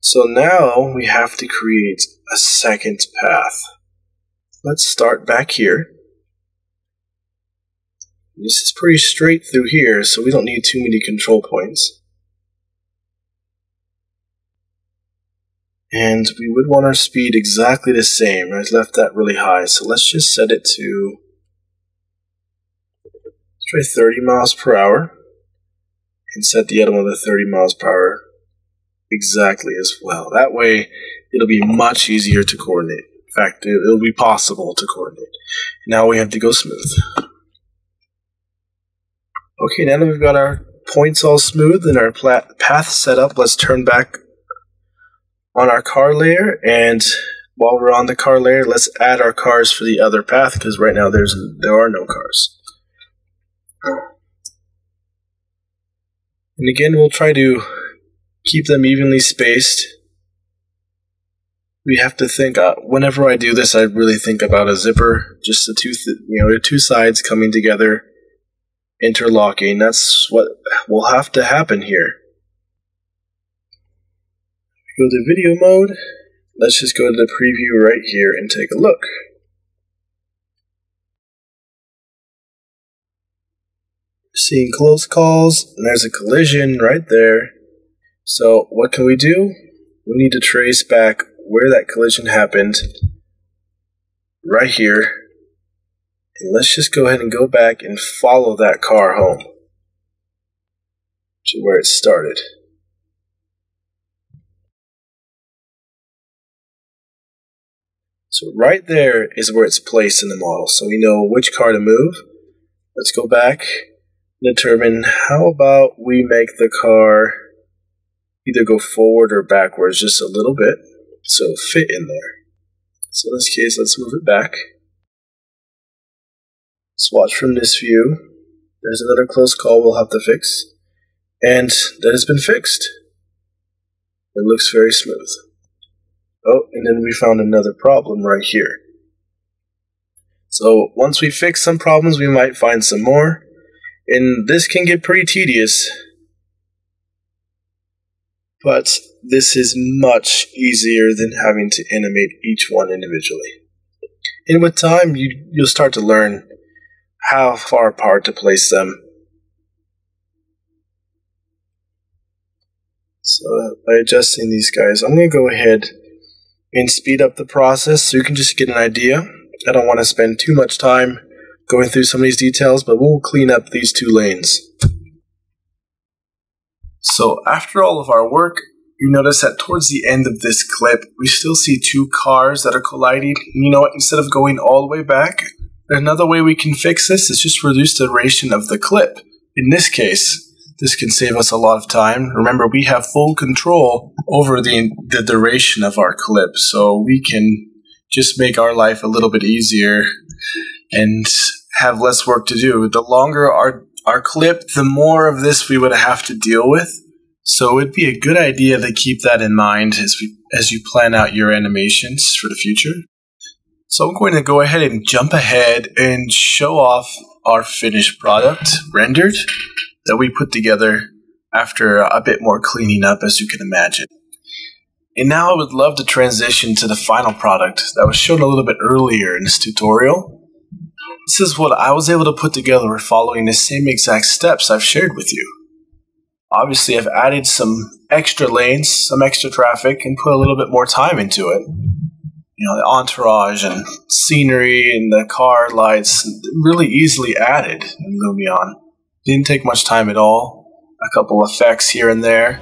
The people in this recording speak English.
So now we have to create a second path. Let's start back here. This is pretty straight through here, so we don't need too many control points. And we would want our speed exactly the same. I left that really high, so let's just set it to, let's try 30 miles per hour. And set the other one to 30 miles per hour exactly as well. That way, it'll be much easier to coordinate. In fact, it'll be possible to coordinate. Now we have to go smooth. Okay, now that we've got our points all smooth and our path set up, let's turn back on our car layer. And while we're on the car layer, let's add our cars for the other path, because right now there are no cars. And again, we'll try to keep them evenly spaced. We have to think, whenever I do this, I really think about a zipper, just the two sides coming together, interlocking. That's what will have to happen here. Go to video mode. Let's just go to the preview right here and take a look. Seeing close calls, and there's a collision right there. So what can we do? We need to trace back where that collision happened, right here. And let's just go ahead and go back and follow that car home to where it started. So right there is where it's placed in the model, so we know which car to move. Let's go back. Determine how about we make the car either go forward or backwards just a little bit so it'll fit in there. So in this case, let's move it back. Let's watch from this view. There's another close call we'll have to fix. And that has been fixed. It looks very smooth. Oh, and then we found another problem right here. So once we fix some problems, we might find some more. And this can get pretty tedious, but this is much easier than having to animate each one individually. And with time, you'll start to learn how far apart to place them. So by adjusting these guys, I'm going to go ahead and speed up the process so you can just get an idea. I don't want to spend too much time going through some of these details, but we'll clean up these two lanes. So after all of our work, you notice that towards the end of this clip, we still see two cars that are colliding. And you know what? Instead of going all the way back, another way we can fix this is just reduce the duration of the clip. In this case, this can save us a lot of time. Remember, we have full control over the duration of our clip, so we can just make our life a little bit easier and have less work to do. The longer our clip, the more of this we would have to deal with. So it'd be a good idea to keep that in mind as you plan out your animations for the future. So I'm going to go ahead and jump ahead and show off our finished product, rendered, that we put together after a bit more cleaning up, as you can imagine. And now I would love to transition to the final product that was shown a little bit earlier in this tutorial. This is what I was able to put together following the same exact steps I've shared with you. Obviously, I've added some extra lanes, some extra traffic, and put a little bit more time into it. You know, the entourage and scenery and the car lights, really easily added in Lumion. Didn't take much time at all. A couple effects here and there.